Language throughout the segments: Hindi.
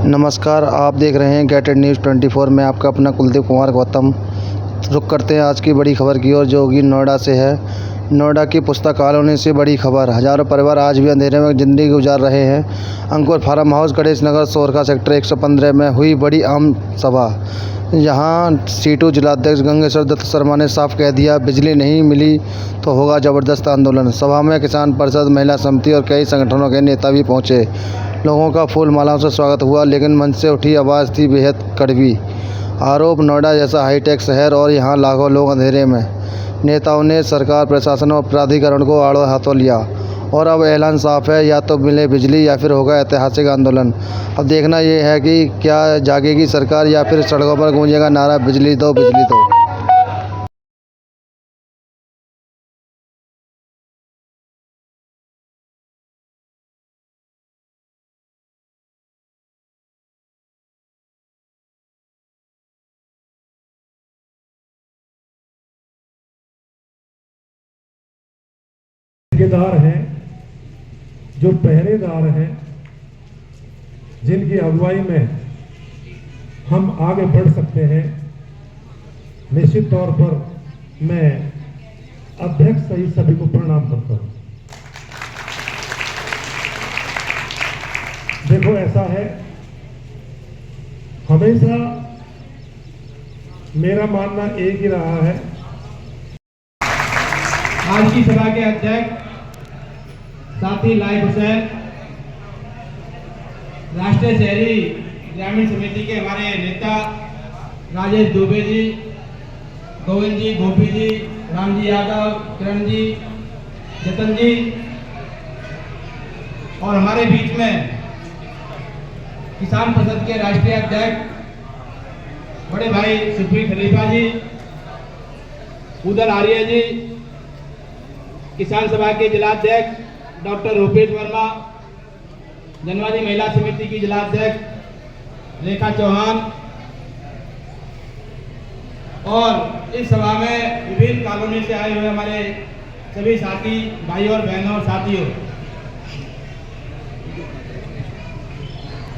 नमस्कार, आप देख रहे हैं गेटेड न्यूज़ 24 में आपका अपना कुलदीप कुमार गौतम। रुक करते हैं आज की बड़ी खबर की ओर, जो कि नोएडा से है। नोएडा की पुस्तक कॉलोनी से बड़ी खबर। हज़ारों परिवार आज भी अंधेरे में ज़िंदगी गुजार रहे हैं। अंकुर farm house Ganesh Nagar Sorkha sector 115 में हुई बड़ी आम सभा। यहाँ सीटू जिलाध्यक्ष गंगेश्वर दत्त शर्मा ने साफ कह दिया, बिजली नहीं मिली तो होगा ज़बरदस्त आंदोलन। सभा में किसान परिषद, महिला समिति और कई संगठनों के नेता भी पहुँचे। लोगों का फूल मालाओं से स्वागत हुआ, लेकिन मंच से उठी आवाज़ थी बेहद कड़वी। आरोप, नोएडा जैसा हाईटेक शहर और यहाँ लाखों लोग अंधेरे में। नेताओं ने सरकार, प्रशासन और प्राधिकरण को आड़े हाथों लिया और अब ऐलान साफ है, या तो मिले बिजली या फिर होगा ऐतिहासिक आंदोलन। अब देखना ये है कि क्या जागेगी सरकार या फिर सड़कों पर गूंजेगा नारा, बिजली दो, बिजली दो। ठेकेदार हैं, जो पहरेदार हैं, जिनकी अगुवाई में हम आगे बढ़ सकते हैं। निश्चित तौर पर मैं अध्यक्ष सहित सभी को प्रणाम करता हूं। देखो, ऐसा है, हमेशा मेरा मानना एक ही रहा है। आज की सभा के अध्यक्ष साथी लाइव हुसैन, राष्ट्रीय शहरी ग्रामीण समिति के हमारे नेता राजेश दुबे जी, गोविंद जी, गोपी जी, राम जी यादव, किरण जी, जतन जी, और हमारे बीच में किसान परिषद के राष्ट्रीय अध्यक्ष बड़े भाई सुफी खलीफा जी, उदल आर्य जी, किसान सभा के जिलाध्यक्ष डॉक्टर रूपेश वर्मा, जनवादी महिला समिति की जिलाध्यक्ष रेखा चौहान, और इस सभा में विभिन्न कॉलोनी से आए हुए हमारे सभी साथी भाइयों और बहनों और साथियों।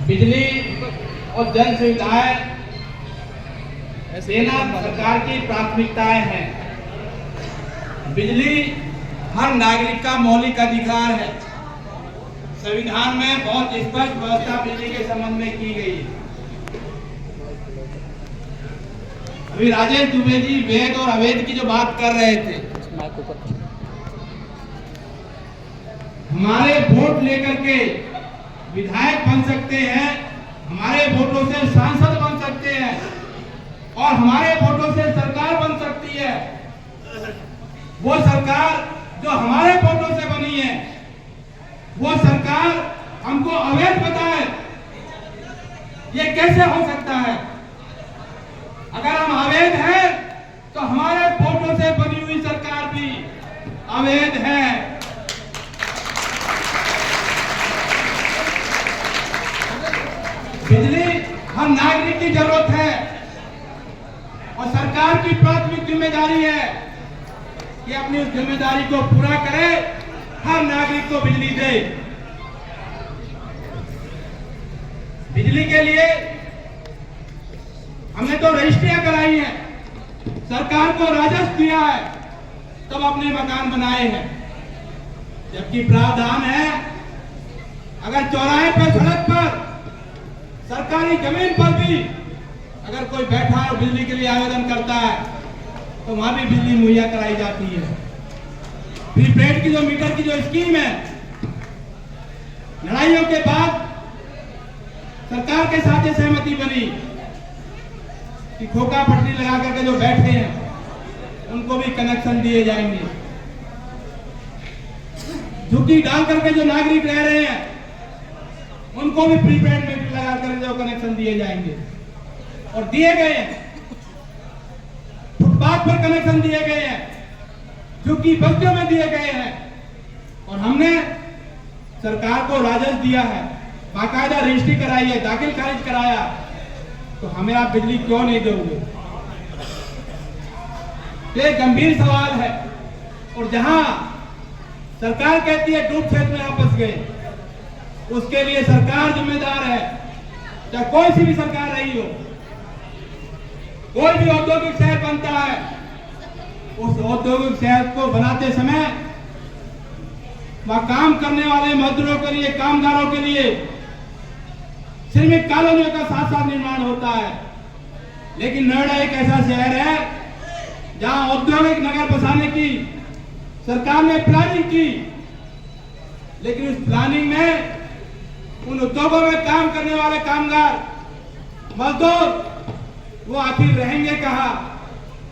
बिजली और जन सुविधाएं देना सरकार की प्राथमिकताएं हैं। बिजली हर नागरिक का मौलिक अधिकार है। संविधान में बहुत स्पष्ट व्यवस्था बिजली के संबंध में की गई है। अभी राजेश दुबे जी वैध और अवैध की जो बात कर रहे थे, हमारे वोट लेकर के विधायक बन सकते हैं, हमारे वोटों से सांसद बन सकते हैं और हमारे वोटों से सरकार बन सकती है। वो सरकार जो हमारे वोटों से बनी है, वो सरकार हमको अवैध बताए, ये कैसे हो सकता है? अगर हम अवैध हैं तो हमारे वोटों से बनी हुई सरकार भी अवैध है। बिजली हर नागरिक की जरूरत है और सरकार की प्राथमिक जिम्मेदारी है कि अपनी उस जिम्मेदारी को पूरा करे, हर नागरिक को बिजली दे। बिजली के लिए हमने तो रजिस्ट्रियां कराई हैं, सरकार को राजस्व दिया है, तब अपने मकान बनाए हैं। जबकि प्रावधान है, अगर चौराहे पर, सड़क पर, सरकारी जमीन पर भी अगर कोई बैठा और बिजली के लिए आवेदन करता है तो वहां भी बिजली मुहैया कराई जाती है। प्रीपेड की जो मीटर की जो स्कीम है, लड़ाइयों के बाद सरकार के साथ ये सहमति बनी कि खोखा पट्टी लगा करके जो बैठे हैं उनको भी कनेक्शन दिए जाएंगे। झुग्गी डाल करके जो नागरिक रह रहे हैं उनको भी प्रीपेड मीटर लगा करके जो कनेक्शन दिए जाएंगे और दिए गए हैं। फुटपाथ पर कनेक्शन दिए गए हैं, झुग्गी बस्तियों में दिए गए हैं और हमने सरकार को राजस्व दिया है, बाकायदा रजिस्ट्री कराई है, दाखिल खारिज कराया, तो हमें आप बिजली क्यों नहीं दोगे? ये गंभीर सवाल है। और जहां सरकार कहती है डूब क्षेत्र में आप फंस गए, उसके लिए सरकार जिम्मेदार है। चाहे कोई सी भी सरकार रही हो, कोई भी औद्योगिक शहर बनता है, उस औद्योगिक शहर को बनाते समय वहां काम करने वाले मजदूरों के लिए, कामगारों के लिए श्रमिक कॉलोनियों का साथ साथ निर्माण होता है। लेकिन नोएडा एक ऐसा शहर है जहां औद्योगिक नगर बसाने की सरकार ने प्लानिंग की, लेकिन उस प्लानिंग में उन उद्योगों में काम करने वाले कामगार मजदूर वो आखिर रहेंगे कहां,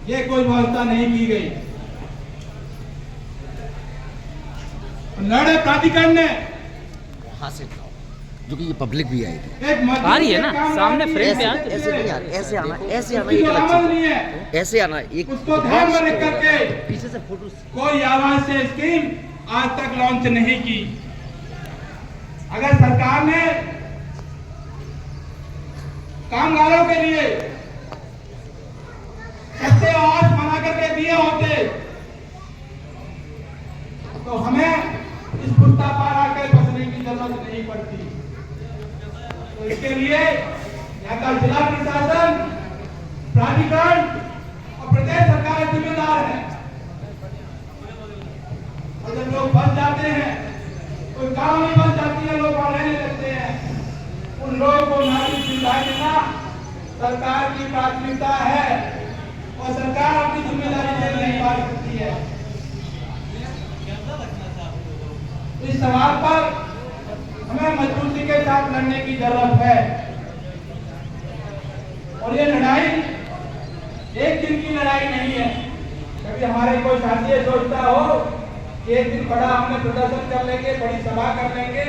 ये कोई व्यवस्था नहीं की गई। नोएडा प्राधिकरण ने वहां से जो कि ये पब्लिक भी आई थी, एक आ रही है ना सामने फ्रेम पे ऐसे ऐसे नहीं यार, ऐसे आना उसकी एक जो अलग अमल चीज नहीं है, है। ऐसे आना एक उसको ध्यान में रख करके पीछे से फोटो कोई आवाज से स्कीम आज तक लॉन्च नहीं की। अगर सरकार ने कामगारों के लिए सस्ते आवास बना करके दिए होते तो हमें इस पुस्ता पार आकर बसने की जरूरत नहीं पड़ती। तो इसके लिए यहाँ का जिला प्रशासन, प्राधिकरण और प्रदेश सरकार जिम्मेदार है। और जब लोग बस जाते हैं, कोई कॉलोनी बन जाती है, लोग वहां रहने लगते हैं, उन लोगों को नागरिक सुविधाएं देना सरकार की प्राथमिकता है और सरकार अपनी जिम्मेदारी से नहीं पा सकती है। इस सवाल पर हमें मजबूती के साथ लड़ने की जरूरत है और ये लड़ाई एक दिन की लड़ाई नहीं है। कभी हमारे कोई साथी ये सोचता हो कि एक दिन बड़ा हमने प्रदर्शन कर लेंगे, बड़ी सभा कर लेंगे,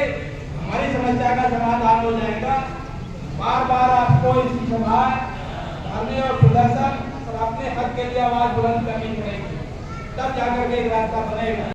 हमारी समस्या का समाधान हो जाएगा। बार बार आपको इसी सभा, धरने और प्रदर्शन और अपने हक के लिए आवाज बुलंद करनी पड़ेगी, तब जाकर के एक रास्ता बनेगा।